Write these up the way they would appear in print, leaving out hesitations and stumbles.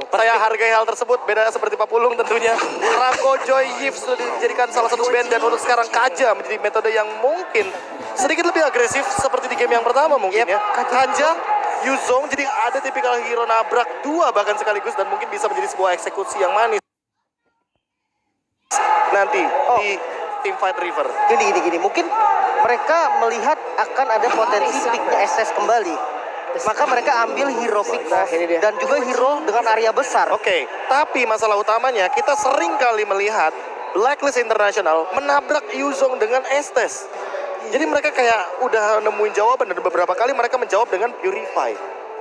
Saya hargai hal tersebut, beda seperti Pak Pulung tentunya. Rako Joy Yves sudah dijadikan salah satu band dan untuk sekarang Kaja menjadi metode yang mungkin sedikit lebih agresif seperti di game yang pertama mungkin ya. Kaja, Yuzong jadi ada tipikal hero nabrak dua bahkan sekaligus dan mungkin bisa menjadi sebuah eksekusi yang manis nanti di Teamfight River. Gini. Mungkin mereka melihat akan ada potensi picknya SS kembali. Maka mereka ambil hero pick dan juga hero dengan area besar. Oke, tapi masalah utamanya kita sering kali melihat Blacklist International menabrak Yuzong dengan Estes. Jadi mereka kayak udah nemuin jawaban dan beberapa kali mereka menjawab dengan Purify.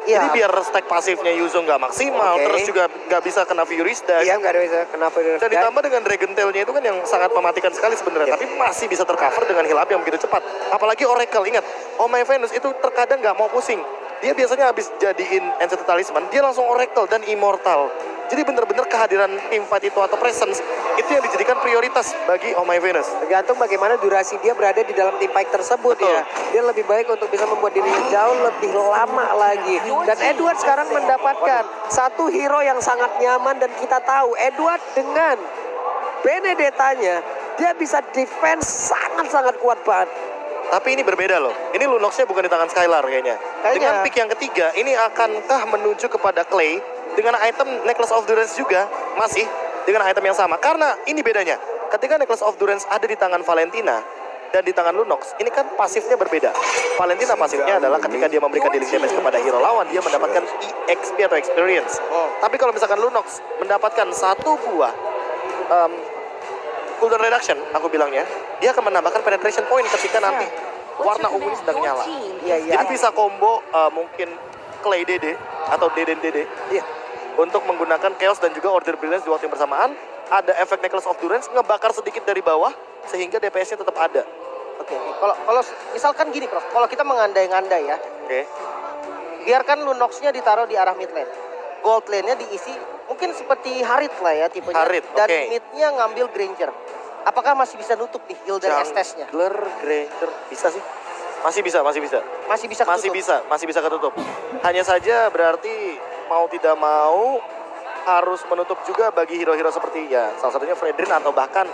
Jadi biar stack pasifnya Yuzong nggak maksimal, terus juga nggak bisa kena Fury's Dash. Iya, nggak bisa kena Fury's Dash. Dan ditambah dengan Dragon Tail-nya itu kan yang sangat mematikan sekali sebenarnya, tapi masih bisa tercover dengan heal up yang begitu cepat. Apalagi Oracle, ingat, Oh My Venus itu terkadang nggak mau pusing. Dia biasanya habis jadiin Ancient Talisman, dia langsung Oracle dan Immortal. Jadi bener-bener kehadiran teamfight itu atau presence itu yang dijadikan prioritas bagi Oh My Venus. Tergantung bagaimana durasi dia berada di dalam teamfight tersebut. Betul. Ya. Dia lebih baik untuk bisa membuat dirinya jauh lebih lama lagi. Dan Edward sekarang mendapatkan satu hero yang sangat nyaman dan kita tahu Edward dengan Benedetta-nya dia bisa defense sangat-sangat kuat banget. Tapi ini berbeda loh. Ini Lunox-nya bukan di tangan Skylar kayaknya. Dengan pick yang ketiga, ini akankah menuju kepada Clay dengan item Necklace of Durance juga masih dengan item yang sama? Karena ini bedanya. Ketika Necklace of Durance ada di tangan Valentina dan di tangan Lunox, ini kan pasifnya berbeda. Valentina pasifnya adalah ketika dia memberikan dealing damage kepada hero lawan, dia mendapatkan EXP atau experience. Tapi kalau misalkan Lunox mendapatkan satu buah cooldown reduction, aku bilangnya, dia akan menambahkan penetration point ketika nanti warna ungu ini sedang nyala. Jadi bisa combo mungkin Clay DD atau DD DD untuk menggunakan Chaos dan juga Order Brilliance di waktu yang bersamaan. Ada efek Necklace of Durance ngebakar sedikit dari bawah sehingga DPS-nya tetap ada. Kalau misalkan gini, Prof, kalau kita mengandai-ngandai ya, biarkan Lunox-nya ditaruh di arah mid lane, gold lane-nya diisi mungkin seperti Harit lah ya tipenya. Dan mid-nya ngambil Granger. Apakah masih bisa nutup di heal dan Estes-nya? Granger bisa sih. Masih bisa. Masih bisa ketutup. Hanya saja berarti mau tidak mau harus menutup juga bagi hero-hero seperti ya salah satunya Fredrin atau bahkan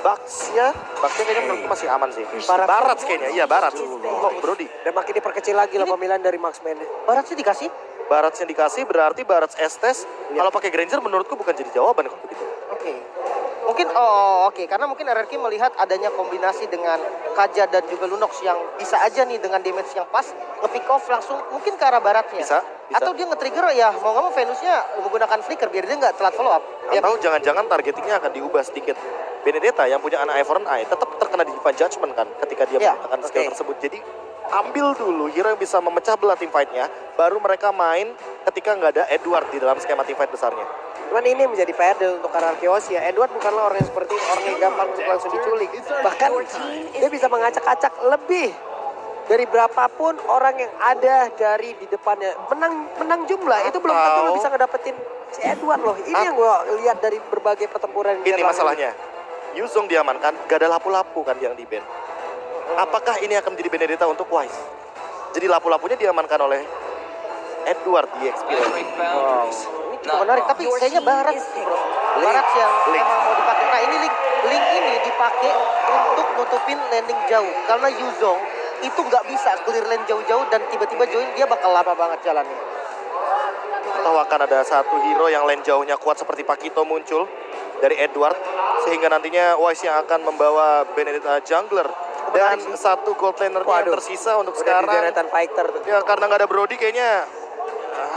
Baksnya kayaknya menurutku masih aman sih. Barats kayaknya, iya Barats. Kok Brody? Dan makin diperkecil lagi lah pemilihan dari marksman-nya. Baratsnya dikasih? Baratsnya dikasih berarti Barats Estes. Kalau pakai Granger menurutku bukan jadi jawaban kalau begitu. Mungkin karena mungkin RRQ melihat adanya kombinasi dengan Kaja dan juga Lunox yang bisa aja nih dengan damage yang pas nge-pick off langsung mungkin ke arah baratnya. Bisa. Atau dia nge-trigger ya mau nggak mau Venusnya menggunakan flicker biar dia nggak telat follow up. Atau jangan-jangan targetingnya akan diubah sedikit. Benedetta yang punya anak Iron Eye tetap terkena Divine Judgment kan ketika dia menggunakan skill tersebut. Jadi ambil dulu hero yang bisa memecah belah team fight-nya, baru mereka main ketika nggak ada Edward di dalam skema team fight besarnya. Cuman ini menjadi PR untuk Arceus ya. Edward bukanlah orang yang seperti orang yang gampang untuk langsung diculik. Bahkan dia bisa mengacak-acak lebih dari berapapun orang yang ada dari di depannya. Menang jumlah itu belum tentu lo bisa ngedapetin si Edward loh. Ini yang gue lihat dari berbagai pertempuran. Ini masalahnya. Yuzong diamankan, gak ada lapu-lapu kan yang di ban. Apakah ini akan menjadi Benedetta untuk Wise? Jadi lapu-lapunya diamankan oleh Edward di experience. Ini cukup menarik, tapi kayaknya Barat yang memang mau dipakai. Nah ini link ini dipakai untuk nutupin landing jauh. Karena Yuzong itu nggak bisa clear lane jauh-jauh dan tiba-tiba join, dia bakal lama banget jalannya. Atau akan ada satu hero yang lane jauhnya kuat seperti Pakito muncul dari Edward, sehingga nantinya Wise yang akan membawa Benedetta jungler dan satu gold laner yang tersisa untuk sekarang. Ya karena nggak ada Brody kayaknya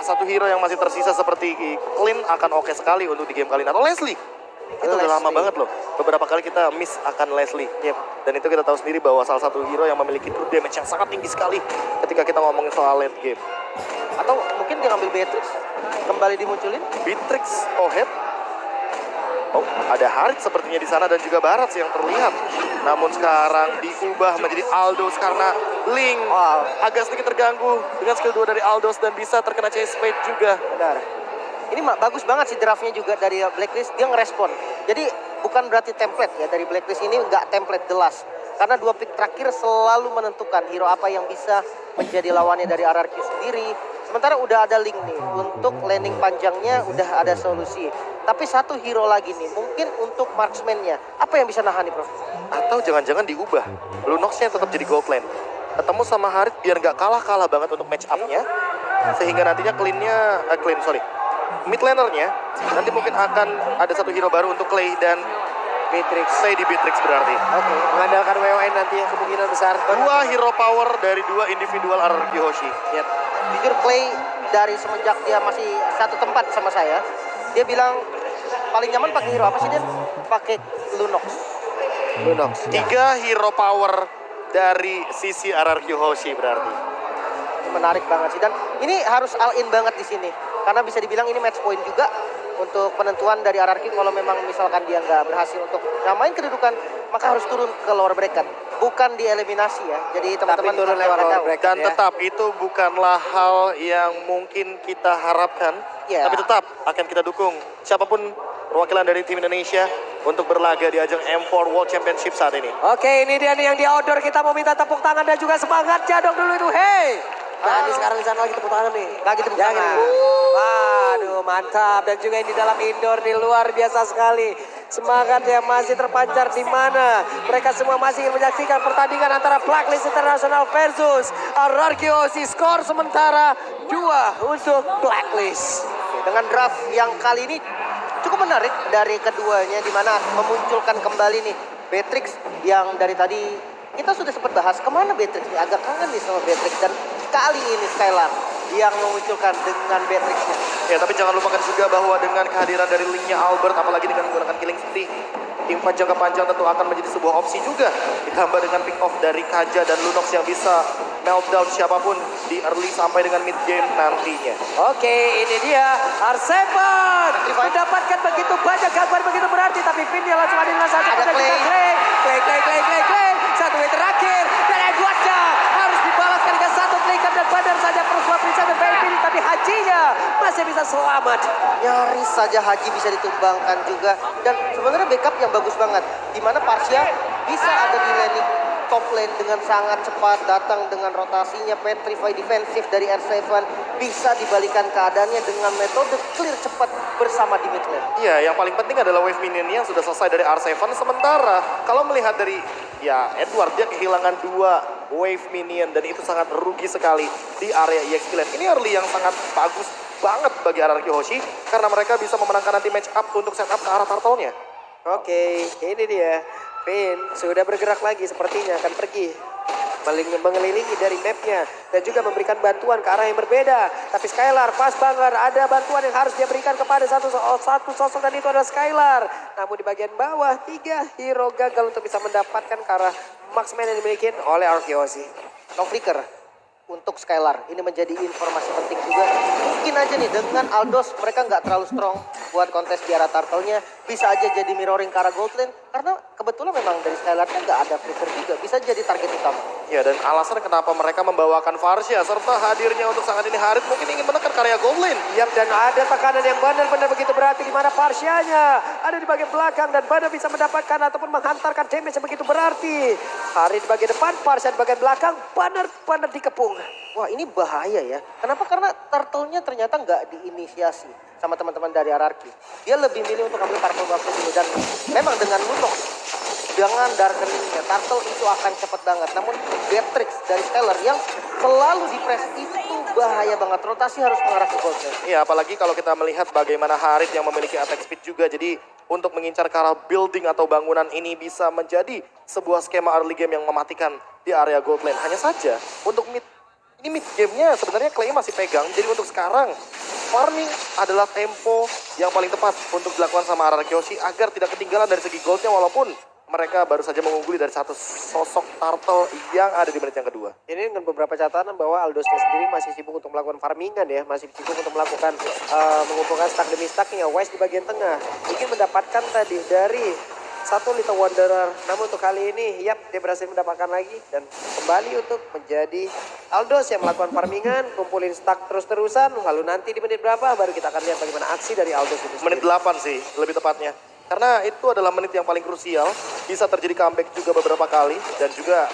satu hero yang masih tersisa seperti Clint akan oke sekali untuk di game kali ini. Atau Leslie. Itu udah lama banget loh. Beberapa kali kita miss akan Leslie. Dan itu kita tahu sendiri bahwa salah satu hero yang memiliki true damage yang sangat tinggi sekali ketika kita ngomongin soal late game. Atau mungkin dia ngambil Beatrix, kembali dimunculin. Beatrix, head. Ada Harit sepertinya di sana dan juga Barat yang terlihat. Namun sekarang diubah menjadi Aldos karena Link agak sedikit terganggu dengan skill 2 dari Aldos dan bisa terkena chase fade juga. Benar. Ini bagus banget sih draftnya juga dari Blacklist, dia ngerespon. Jadi bukan berarti template ya, dari Blacklist ini nggak template jelas. Karena dua pick terakhir selalu menentukan hero apa yang bisa menjadi lawannya dari RRQ sendiri. Sementara udah ada link nih untuk landing panjangnya udah ada solusi. Tapi satu hero lagi nih, mungkin untuk marksman-nya. Apa yang bisa nahan nih, Prof? Atau jangan-jangan diubah. Lunox-nya tetap jadi gold lane. Ketemu sama Harit biar nggak kalah-kalah banget untuk match up-nya. Sehingga nantinya mid laner-nya nanti mungkin akan ada satu hero baru untuk Clay dan Beatrix. Clay di Beatrix berarti. Oke, mengandalkan WON nanti yang kemungkinan besar. Dua hero power dari dua individual RRQ Hoshi. Yap. Jujur Clay dari semenjak dia masih satu tempat sama saya, dia bilang paling nyaman pakai hero apa sih dia? Pakai Lunox. Tiga hero power dari sisi RRQ Hoshi berarti. Menarik banget sih, dan ini harus all in banget di sini karena bisa dibilang ini match point juga untuk penentuan dari RRQ. Kalau memang misalkan dia nggak berhasil untuk nyamain kedudukan, maka harus turun ke lower bracket, bukan dieliminasi ya. Jadi teman-teman turun lewat lower bracket. Dan ya. tetap itu bukanlah hal yang mungkin kita harapkan, Ya. tapi tetap akan kita dukung siapapun perwakilan dari tim Indonesia untuk berlaga di ajang M4 World Championship saat ini. Oke, ini dia nih yang di outdoor. Kita mau minta tepuk tangan dan juga semangat. Jadok dulu itu, hey. Nah, ini sekarang di sana lagi tepuk tangan nih. Lagi tepuk Yang tangan. ini. Waduh, mantap. Dan juga yang di dalam indoor nih luar biasa sekali. Semangat yang masih terpancar di mana mereka semua masih ingin menyaksikan pertandingan antara Blacklist International versus RRQ Hoshi. Skor sementara 2 untuk Blacklist. Dengan draft yang kali ini cukup menarik dari keduanya, di mana memunculkan kembali nih Beatrix yang dari tadi kita sudah sempat bahas kemana Beatrix nih, agak kangen nih sama Beatrix, dan kali ini Skylar yang memunculkan dengan Beatrixnya. Ya, tapi jangan lupakan juga bahwa dengan kehadiran dari linknya Albert, apalagi dengan menggunakan Killing Spree, impact jangka panjang tentu akan menjadi sebuah opsi juga. Ditambah dengan pick off dari Kaja dan Lunox yang bisa meltdown siapapun di early sampai dengan mid game nantinya. Oke, ini dia R7 mendapatkan begitu banyak gangguan begitu berarti, tapi Vinny langsung ada dengan saja. Ada Clay. Clay. Satu menit terakhir dan Edwardnya harus dibalaskan dengan satu flicker dan badar saja persuap Risa dan Vinny, tapi Hajinya masih bisa selamat. Nyaris saja Haji bisa ditumbangkan juga, dan sebenarnya backup yang bagus banget, di mana Parsia bisa ada di landing top lane dengan sangat cepat, datang dengan rotasinya petrify defensif dari R7, bisa dibalikan keadaannya dengan metode clear cepat bersama di mid lane. Iya, yang paling penting adalah wave minion yang sudah selesai dari R7. Sementara kalau melihat dari Edward, dia kehilangan 2 wave minion dan itu sangat rugi sekali di area EXP lane. Ini early yang sangat bagus banget bagi RRQ Hoshi karena mereka bisa memenangkan nanti match up untuk setup ke arah turtle-nya. Oke, ini dia. Vin sudah bergerak lagi, sepertinya akan pergi mengelilingi dari mapnya dan juga memberikan bantuan ke arah yang berbeda. Tapi Skylar pas banget, ada bantuan yang harus dia berikan kepada satu sosok dan itu adalah Skylar. Namun di bagian bawah 3 hero gagal untuk bisa mendapatkan ke arah marksman yang dimiliki oleh RRQ Hoshi. No flicker untuk Skylar, ini menjadi informasi penting juga. Mungkin aja nih dengan Aldos mereka nggak terlalu strong buat kontes di arah turtle-nya, bisa aja jadi mirroring ke arah gold lane, karena kebetulan memang dari Skylar-nya nggak ada flicker juga, bisa jadi target utama. Ya, dan alasan kenapa mereka membawakan Varsha serta hadirnya untuk saat ini Harit mungkin ingin menekan karya gold lane. Yap, dan ada tekanan yang benar-benar begitu berarti di mana Parsianya ada di bagian belakang dan benar bisa mendapatkan ataupun menghantarkan damage yang begitu berarti. Hari di bagian depan, Parsia di bagian belakang, benar-benar dikepung. Wah, ini bahaya ya. Kenapa? Karena turtle-nya ternyata nggak diinisiasi sama teman-teman dari RRQ. Dia lebih milih untuk ambil turtle waktu dulu, dan memang dengan Lunox dengan darkeningnya turtle itu akan cepat banget. Namun Beatrix dari Stellar yang selalu di press itu bahaya banget. Rotasi harus mengarah ke gold lane. Iya, apalagi kalau kita melihat bagaimana Harit yang memiliki attack speed juga. Jadi untuk mengincar ke arah building atau bangunan ini bisa menjadi sebuah skema early game yang mematikan di area gold lane. Hanya saja untuk mid gamenya sebenarnya Clay masih pegang. Jadi untuk sekarang farming adalah tempo yang paling tepat untuk dilakukan sama RRQ Hoshi agar tidak ketinggalan dari segi goldnya, walaupun mereka baru saja mengungguli dari satu sosok turtle yang ada di menit yang kedua. Ini dengan beberapa catatan bahwa Aldosnya sendiri masih sibuk untuk melakukan farmingan ya, masih sibuk untuk melakukan mengumpulkan stack demi stacknya. Wise di bagian tengah ingin mendapatkan tadi dari satu Little Wanderer, namun untuk kali ini dia berhasil mendapatkan lagi dan kembali untuk menjadi Aldos yang melakukan farmingan, kumpulin stack terus-terusan, lalu nanti di menit berapa baru kita akan lihat bagaimana aksi dari Aldos itu sendiri. Menit 8 sih lebih tepatnya. Karena itu adalah menit yang paling krusial, bisa terjadi comeback juga beberapa kali, dan juga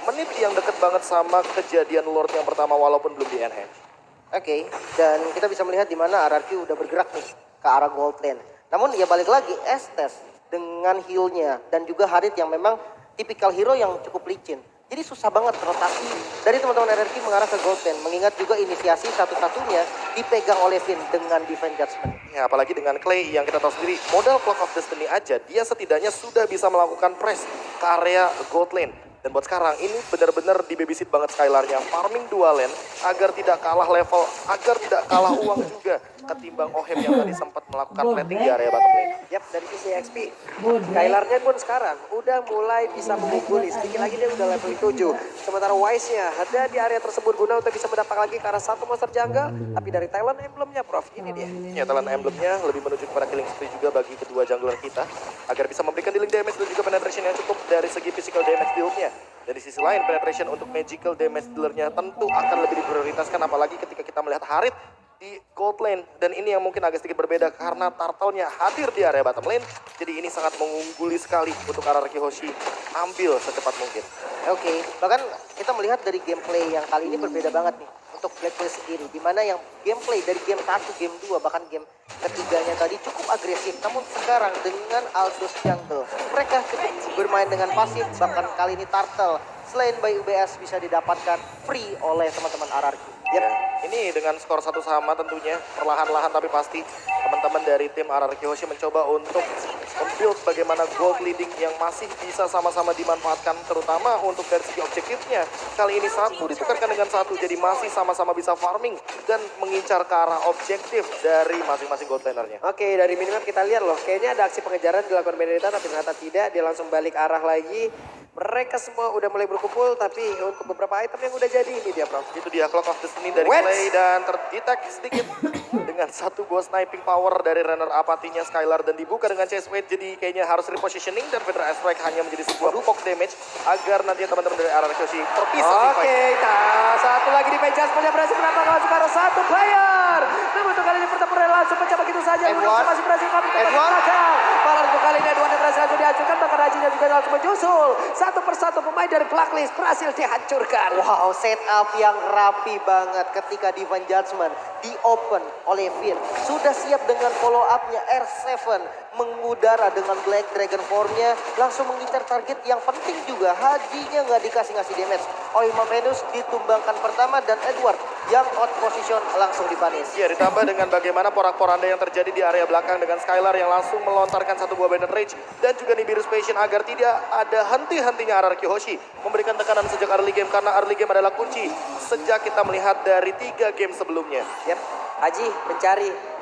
menit yang deket banget sama kejadian Lord yang pertama walaupun belum di enhance. Oke, dan kita bisa melihat di mana RRQ udah bergerak nih ke arah gold lane. Namun ya balik lagi, Estes dengan heal-nya dan juga Harit yang memang tipikal hero yang cukup licin. Jadi susah banget rotasi dari teman-teman RRQ mengarah ke gold lane. Mengingat juga inisiasi satu-satunya dipegang oleh Finn dengan Divine Judgment. Ya, apalagi dengan Clay yang kita tahu sendiri, modal Clock of Destiny aja, dia setidaknya sudah bisa melakukan press ke area gold lane. Dan buat sekarang, ini benar-benar di babysit banget Skylar-nya. Farming dual lane agar tidak kalah level, agar tidak kalah uang juga. Ketimbang Ohem yang tadi sempat melakukan plating di area bottom lane. Yap, dari sisi XP, Skylar-nya pun sekarang udah mulai bisa mengungguli. Sedikit lagi dia udah level 7. Sementara Wise-nya ada di area tersebut guna untuk bisa mendapat lagi ke arah satu monster jungle. Tapi dari talent emblem-nya, Prof, ini dia. Ya, talent emblem-nya lebih menuju kepada killing spree juga bagi kedua jungler kita. Agar bisa memberikan dealing damage dan juga penetration yang cukup dari segi physical damage build-nya. Dan di sisi lain, penetration untuk magical damage dealer-nya tentu akan lebih diprioritaskan. Apalagi ketika kita melihat Harit di gold lane. Dan ini yang mungkin agak sedikit berbeda karena Turtle-nya hadir di area bottom lane. Jadi ini sangat mengungguli sekali untuk RRQ Hoshi ambil secepat mungkin. Oke, bahkan kita melihat dari gameplay yang kali ini berbeda banget nih untuk Blacklist sendiri. Dimana yang gameplay dari game 1, game 2, bahkan game ketiganya tadi cukup agresif. Namun sekarang dengan Aldous Jungle, mereka cukup bermain dengan pasif. Bahkan kali ini Turtle selain by UBS bisa didapatkan free oleh teman-teman RRQ. Ya, ini dengan skor satu sama tentunya, perlahan-lahan tapi pasti teman-teman dari tim RRQ Hoshi mencoba untuk membuild bagaimana gold leading yang masih bisa sama-sama dimanfaatkan, terutama untuk dari segi objektifnya. Kali ini satu ditukarkan dengan satu, jadi masih sama-sama bisa farming dan mengincar ke arah objektif dari masing-masing gold lanernya. Oke, dari minimap kita lihat loh, kayaknya ada aksi pengejaran dilakukan Benedetta, tapi ternyata tidak, dia langsung balik arah lagi. Mereka semua udah mulai berkumpul, tapi untuk beberapa item yang udah jadi ini dia, Prof. Itu dia Clock of Destiny dari Wets. Clay dan terdetek sedikit dengan satu buah sniping power dari runner apatinya Skylar dan dibuka dengan chase weight, jadi kayaknya harus repositioning dan Federal Strike hanya menjadi sebuah poke damage agar nanti teman-teman dari RRQ Hoshi terpisah. Oke, satu lagi di Pejas punya berhasil menambah langsung ke arah satu player. Namun untuk kali ini pertempuran langsung pecah begitu saja. Edward. Masih berhasil kami ke Edward. belakang. Malah untuk kali ini Edward yang berhasil langsung dihancurkan. Bahkan Rajinya juga langsung menyusul. Satu persatu pemain dari Blacklist berhasil dihancurkan. Wow, setup yang rapi banget ketika Divine Judgment di open oleh Finn. Sudah siap dengan follow up-nya R7 mengudara dengan Black Dragon Form-nya, langsung mengincar target yang penting juga. Hajinya nggak dikasih damage. Oima Venus ditumbangkan pertama dan Edward yang out position langsung dipanis. Ya, ditambah dengan bagaimana porak-poranda yang terjadi di area belakang dengan Skylar yang langsung melontarkan satu buah Bandit Rage dan juga Nibiru's Passion agar tidak ada henti-hentinya RRQ Hoshi memberikan tekanan sejak early game, karena early game adalah kunci sejak kita melihat dari 3 game sebelumnya. Yap, Haji mencari.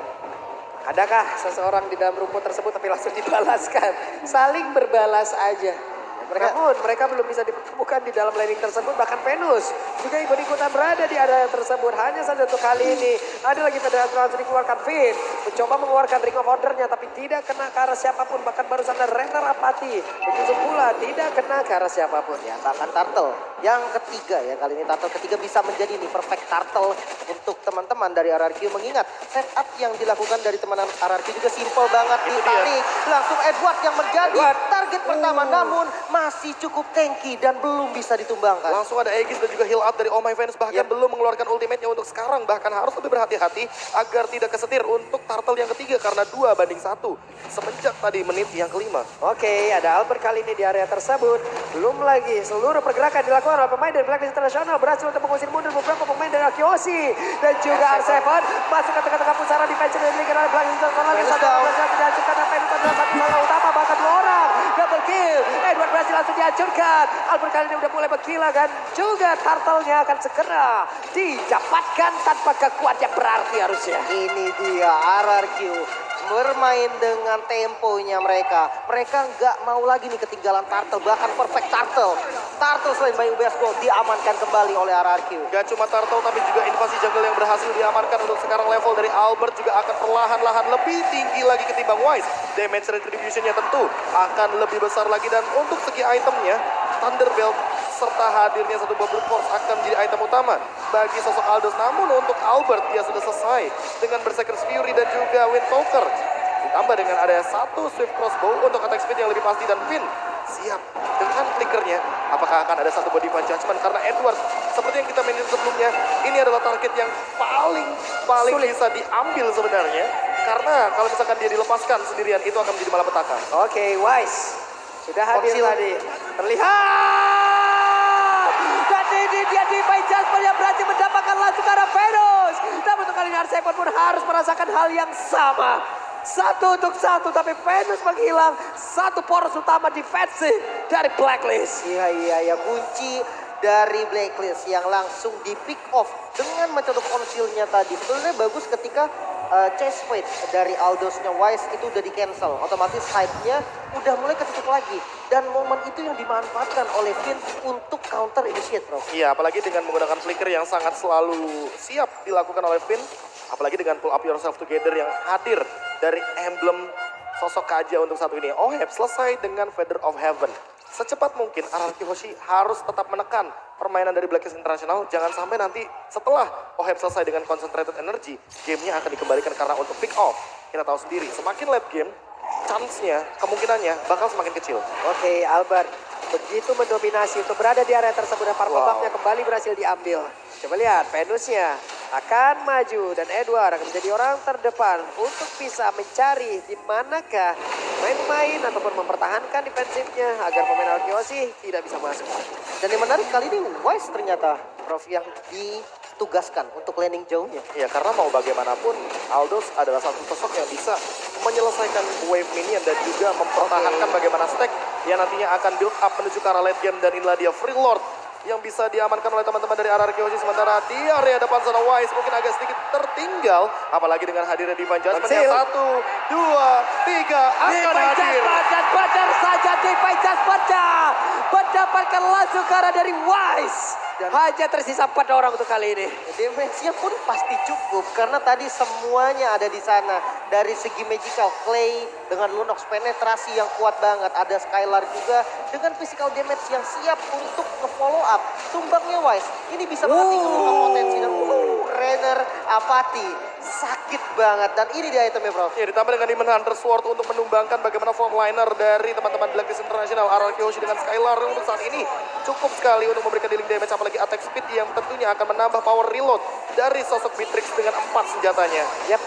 Adakah seseorang di dalam rumput tersebut tapi langsung dibalaskan. Saling berbalas aja. Mereka belum bisa dipertemukan di dalam landing tersebut. Bahkan Venus juga ikut-ikutan berada di area tersebut. Hanya saja untuk kali ini ada lagi Federal langsung dikeluarkan. Finn mencoba mengeluarkan Ring of Order-nya tapi tidak kena ke arah siapapun. Bahkan barusan ada Renner Apati menyusul pula tidak kena ke arah siapapun. Ya, bahkan Turtle yang ketiga ya, kali ini Turtle ketiga bisa menjadi nih perfect Turtle untuk teman-teman dari RRQ, mengingat setup yang dilakukan dari teman RRQ juga simple banget, ditarik langsung Edward yang menjadi target pertama, namun masih cukup tanky dan belum bisa ditumbangkan. Langsung ada Aegis dan juga heal out dari Oh My Venus, bahkan belum mengeluarkan ultimate-nya untuk sekarang. Bahkan harus lebih berhati-hati agar tidak kesetir untuk Turtle yang ketiga karena 2-1 semenjak tadi menit yang kelima. Oke, ada Albert kali ini di area tersebut. Belum lagi seluruh pergerakan dilakukan oleh pemain dari Blacklist International, berhasil untuk mengusir mundur beberapa pemain dari Akiosi dan juga R7 masuk ke tengah-tengah pusaran defense yang dimiliki oleh Blacklist International. Satu berhasil dihancurkan dan Venus adalah satu salah utama, bahkan 2 orang double kill. Edward berhasil langsung dihancurkan. Albert kali ini udah mulai berkilah dan juga Turtle-nya akan segera didapatkan tanpa kekuatan yang berarti harusnya. Ini dia RRQ bermain dengan temponya mereka. Mereka nggak mau lagi nih ketinggalan Turtle, bahkan perfect Turtle. Turtle selain by UBS Gold diamankan kembali oleh RRQ. Gak cuma Turtle tapi juga invasi jungle yang berhasil diamankan. Untuk sekarang level dari Albert juga akan perlahan-lahan lebih tinggi lagi ketimbang Wise. Damage retribution-nya tentu akan lebih besar lagi, dan untuk segi itemnya Thunderbelt serta hadirnya satu buah Brute Force akan menjadi item utama bagi sosok Aldous. Namun untuk Albert dia sudah selesai dengan Berserker's Fury dan juga Windtalker. Ditambah dengan ada satu Swift Crossbow untuk attack speed yang lebih pasti, dan Finn siap dengan flickernya. Apakah akan ada satu buah Divine Judgment karena Edward seperti yang kita mainin sebelumnya, ini adalah target yang paling bisa diambil sebenarnya. Karena kalau misalkan dia dilepaskan sendirian, itu akan menjadi malapetaka. Oke, Wise sudah hadir Konsil. tadi. Terlihat. Dan ini dia Divine Jasper yang berhasil mendapatkan langsung ke arah Venus. Namun untuk kali ini R7 pun harus merasakan hal yang sama. 1-1, tapi Venus menghilang. Satu poros utama defensif dari Blacklist. Iya, kunci dari Blacklist yang langsung di pick off dengan metode konsilnya tadi. Sebenarnya bagus ketika chase fade dari Aldosnya Wise itu udah di cancel. Otomatis hype-nya udah mulai ketutup lagi. Dan momen itu yang dimanfaatkan oleh Finn untuk counter initiate, bro. Iya, apalagi dengan menggunakan flicker yang sangat selalu siap dilakukan oleh Finn. Apalagi dengan pull up yourself together yang hadir dari emblem sosok Kaja untuk satu ini. Oheb selesai dengan Feather of Heaven. Secepat mungkin RRQ Hoshi harus tetap menekan permainan dari Blacklist International. Jangan sampai nanti setelah Oheb selesai dengan concentrated energy, gamenya akan dikembalikan karena untuk pick off. Kita tahu sendiri, semakin late game, chance-nya, kemungkinannya bakal semakin kecil. Oke, Albert begitu mendominasi untuk berada di area tersebut dan purple buff-nya kembali berhasil diambil. Coba lihat, Venusnya akan maju dan Edward akan menjadi orang terdepan untuk bisa mencari di manakah main-main ataupun mempertahankan defensifnya agar pemain Arkeosi tidak bisa masuk. Dan yang menarik kali ini Wise ternyata, Prof, yang ditugaskan untuk landing jauhnya. Ya, karena mau bagaimanapun Aldos adalah satu sosok yang bisa menyelesaikan wave minion dan juga mempertahankan bagaimana stack yang nantinya akan build up menuju ke arah late game. Dan inilah dia Free Lord yang bisa diamankan oleh teman-teman dari RRQ Hoshi. Sementara di area depan sana Wise mungkin agak sedikit tertinggal, apalagi dengan hadirnya Divine Judgment yang 1, 2, 3 akan hadir. Dan benar saja Divine Judgment mendapatkan langsung ke arah dari Wise. Hanya tersisa 4 orang untuk kali ini. Damage-nya pun pasti cukup karena tadi semuanya ada di sana. Dari segi magical, Clay dengan Lunox penetrasi yang kuat banget. Ada Skylar juga dengan physical damage yang siap untuk nge-follow up. Tumbangnya Wise, ini bisa mati untuk potensi dan Renner Apati. Sakit banget dan ini dia itemnya, bro. Ya, ditambah dengan Demon Hunter Sword untuk menumbangkan bagaimana frontliner dari teman-teman Blacklist International. RRQ Hoshi dengan Skylar untuk saat ini cukup sekali untuk memberikan dealing damage, apalagi attack speed yang tentunya akan menambah power reload dari sosok Beatrix dengan 4 senjatanya. Yap,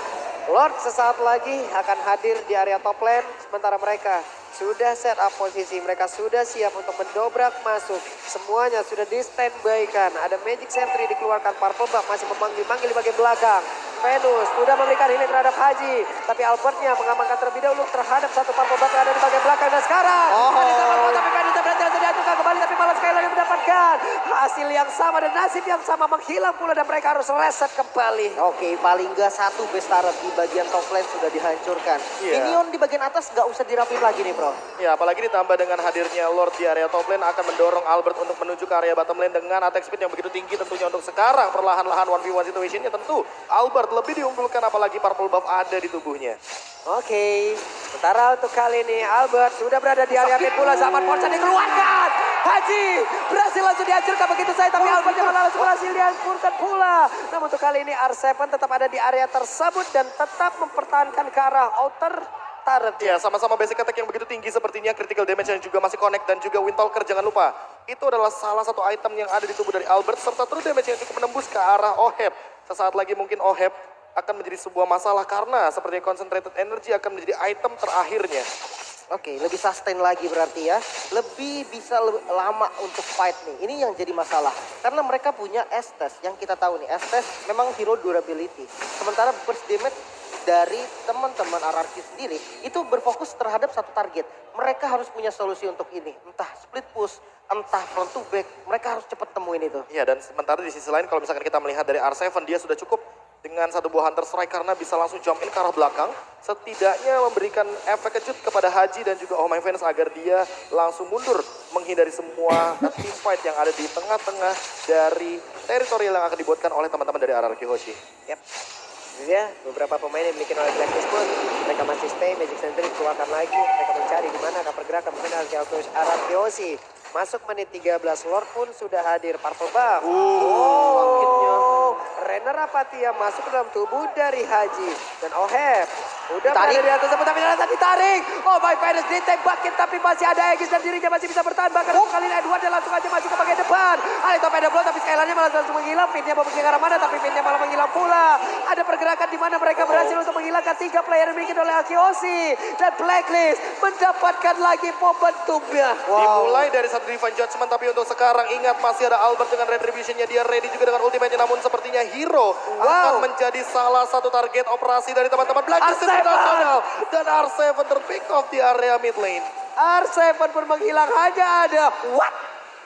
Lord sesaat lagi akan hadir di area top lane, sementara mereka sudah set up posisi, mereka sudah siap untuk mendobrak masuk. Semuanya sudah di standby-kan. Ada Magic Sentry dikeluarkan, Purple Buff masih memanggil-manggil di bagian belakang. Venus sudah memberikan healing terhadap Haji, tapi Albertnya mengamankan terlebih dahulu terhadap satu Purple Buff yang ada di bagian belakang. Dan sekarang tapi Venus berhasil diajukan kembali, tapi malah Skylar yang mendapatkan hasil yang sama dan nasib yang sama, menghilang pula dan mereka harus reset kembali. Oke, paling nggak satu base turret di bagian top lane sudah dihancurkan. Iya. Minion di bagian atas nggak usah dirapin lagi nih, bro. Ya, apalagi ditambah dengan hadirnya Lord di area top lane akan mendorong Albert untuk menuju ke area bottom lane dengan attack speed yang begitu tinggi tentunya untuk sekarang. Perlahan-lahan 1v1 situationnya tentu Albert lebih diunggulkan, apalagi purple buff ada di tubuhnya. Oke, sementara untuk kali ini Albert sudah berada di area mid pula. Zaman Forza dikeluarkan. Haji berhasil langsung dihancurkan begitu saja, tapi Albert yang langsung berhasil dihancurkan pula. Namun untuk kali ini R7 tetap ada di area tersebut dan tetap mempertahankan ke arah outer turret. Ya, sama-sama basic attack yang begitu tinggi sepertinya, critical damage yang juga masih connect dan juga Windtalker jangan lupa. Itu adalah salah satu item yang ada di tubuh dari Albert serta true damage yang cukup menembus ke arah Oheb. Sesaat lagi mungkin Oheb akan menjadi sebuah masalah karena sepertinya concentrated energy akan menjadi item terakhirnya. Oke, lebih sustain lagi berarti ya. Lebih bisa lama untuk fight nih. Ini yang jadi masalah. Karena mereka punya Estes. Yang kita tahu nih, Estes memang hero durability. Sementara burst damage dari teman-teman RRQ sendiri itu berfokus terhadap satu target. Mereka harus punya solusi untuk ini. Entah split push, entah front to back. Mereka harus cepat temuin itu. Iya, dan sementara di sisi lain kalau misalkan kita melihat dari R7, dia sudah cukup dengan satu buah Hunter Strike karena bisa langsung jump in ke arah belakang. Setidaknya memberikan efek kejut kepada Haji dan juga Oh My Venus agar dia langsung mundur menghindari semua team fight yang ada di tengah-tengah dari teritorial yang akan dibuatkan oleh teman-teman dari RRQ Hoshi. Yap. Ini dia beberapa pemain yang dimiliki oleh Blacklist pun mereka masih stay. Magic Sentry keluarkan lagi, mereka mencari di mana akan pergerakan pemain RRQ Hoshi. Masuk menit 13, Lord pun sudah hadir. Purple Buff. Renner Apati yang masuk ke dalam tubuh dari Haji. Dan Oheb Udah Ditarik. berada di atas tapi ternyata ditarik. Oh my goodness, ditembakin tapi masih ada Aegis dan dirinya masih bisa bertahan. Bahkan untuk kali ini Edward dan langsung aja masuk ke bagian depan. Alito Pedro tapi Skylarnya malah langsung menghilang. Finnya mau pergi ke arah mana tapi Finnya malah menghilang pula. Ada pergerakan di mana mereka berhasil untuk menghilangkan 3 player yang dimiliki oleh Akiosi. Dan Blacklist mendapatkan lagi momentumnya. Dimulai dari satu Divine Judgment, tapi untuk sekarang ingat masih ada Albert dengan Retribution-nya. Dia ready juga dengan ultimate-nya, namun sepertinya Hero akan menjadi salah satu target operasi dari teman-teman Blacklist R7. International. Dan R7 terpick off di area mid lane. R7 pun menghilang, hanya ada what?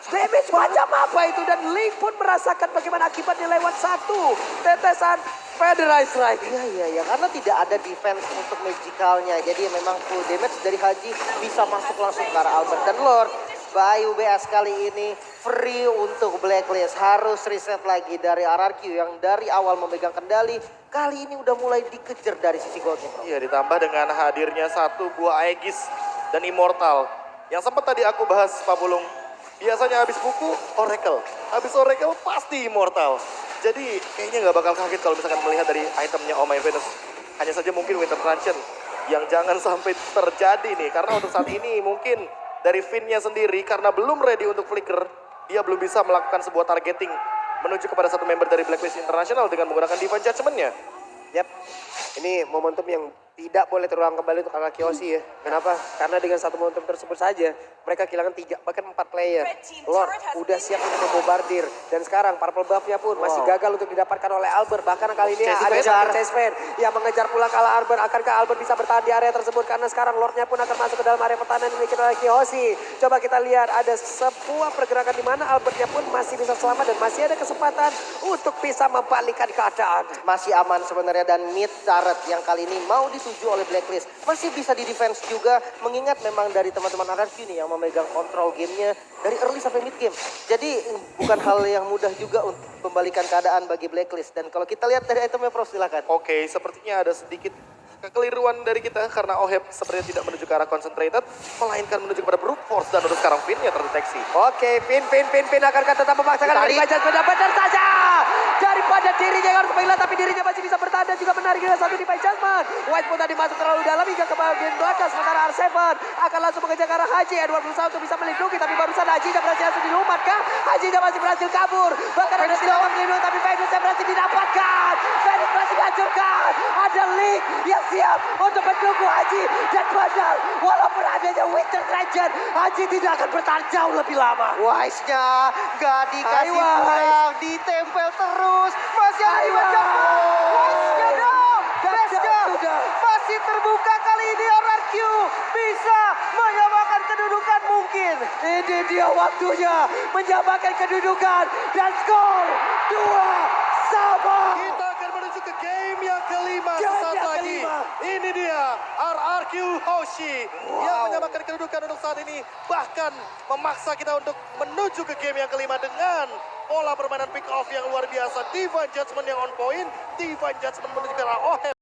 Damage macam apa itu? Dan Link pun merasakan bagaimana akibatnya lewat satu tetesan Federal Strike. Iya, karena tidak ada defense untuk magicalnya. Jadi memang full damage dari Haji bisa masuk langsung ke arah Albert dan Lord. By UBS kali ini free untuk Blacklist. Harus reset lagi dari RRQ yang dari awal memegang kendali. Kali ini udah mulai dikejar dari sisi goldnya, bro. Iya, ditambah dengan hadirnya satu buah Aegis dan Immortal. Yang sempat tadi aku bahas, Pak Bulung. Biasanya habis buku, Oracle. Habis Oracle, pasti Immortal. Jadi kayaknya nggak bakal kaget kalau misalkan melihat dari itemnya Oh My Venus. Hanya saja mungkin Winter Truncheon yang jangan sampai terjadi nih. Karena untuk saat ini mungkin dari Finn-nya sendiri karena belum ready untuk flicker. Dia belum bisa melakukan sebuah targeting menuju kepada satu member dari Blacklist International dengan menggunakan Divine Judgment-nya. Yap, ini momentum yang tidak boleh terulang kembali untuk kakak Kyoshi ya. Kenapa? Karena dengan satu momentum tersebut saja, mereka kehilangan 3, bahkan 4 player. Lord udah siap untuk membombardir. Dan sekarang purple buff-nya pun masih gagal untuk didapatkan oleh Albert. Bahkan kali ini ada Chase Fan yang mengejar pula kalah Albert. Akankah Albert bisa bertahan di area tersebut? Karena sekarang Lord-nya pun akan masuk ke dalam area pertahanan yang dimiliki oleh Kyoshi. Coba kita lihat, ada sebuah pergerakan di mana Albert-nya pun masih bisa selamat dan masih ada kesempatan untuk bisa membalikkan keadaan. Masih aman sebenarnya dan mid turret yang kali ini mau dituju oleh Blacklist. Masih bisa di defense juga mengingat memang dari teman-teman RRQ nih yang memegang kontrol gamenya dari early sampai mid game. Jadi bukan hal yang mudah juga untuk membalikan keadaan bagi Blacklist. Dan kalau kita lihat dari itemnya Prof, silakan. Oke, sepertinya ada sedikit kekeliruan dari kita karena Oheb sepertinya tidak menuju ke arah concentrated, melainkan menuju kepada brute force dan untuk sekarang Finn-nya terdeteksi. Oke, Pin akankah tetap memaksakan Tarik. Divine Judgment? Benar saja. Daripada dirinya yang harus menghilang, tapi dirinya masih bisa bertahan dan juga menarik dengan satu Divine Judgment. White pun tadi masuk terlalu dalam hingga ke bagian belakang. Sementara R7 akan langsung mengejar ke arah Haji. Edward berusaha untuk bisa melindungi, tapi barusan Haji tidak berhasil langsung dilumat kah? Haji masih berhasil kabur. Bahkan ada tindakan melindungi, tapi Venus berhasil didapatkan. Venus berhasil dihancurkan. Ada Link yang siap untuk menunggu Haji. Dan padahal walaupun adanya Winter Truncheon, Haji tidak akan bertahan jauh lebih lama. Wise-nya gak dikasih Hai, Wise. pulang, ditempel terus. Masih ada Wise-nya dong. Best-nya Sudah. masih terbuka kali ini RRQ. Bisa menyamakan kedudukan mungkin. Ini dia waktunya menyamakan kedudukan dan skor 2-2. Kita akan menuju ke game yang kelima Game sesaat yang lagi. kelima. Ini dia RRQ Hoshi yang menyamakan kedudukan untuk saat ini. Bahkan memaksa kita untuk menuju ke game yang kelima dengan pola permainan pick off yang luar biasa. Divine Judgment yang on point. Divine Judgment menuju ke arah Oheb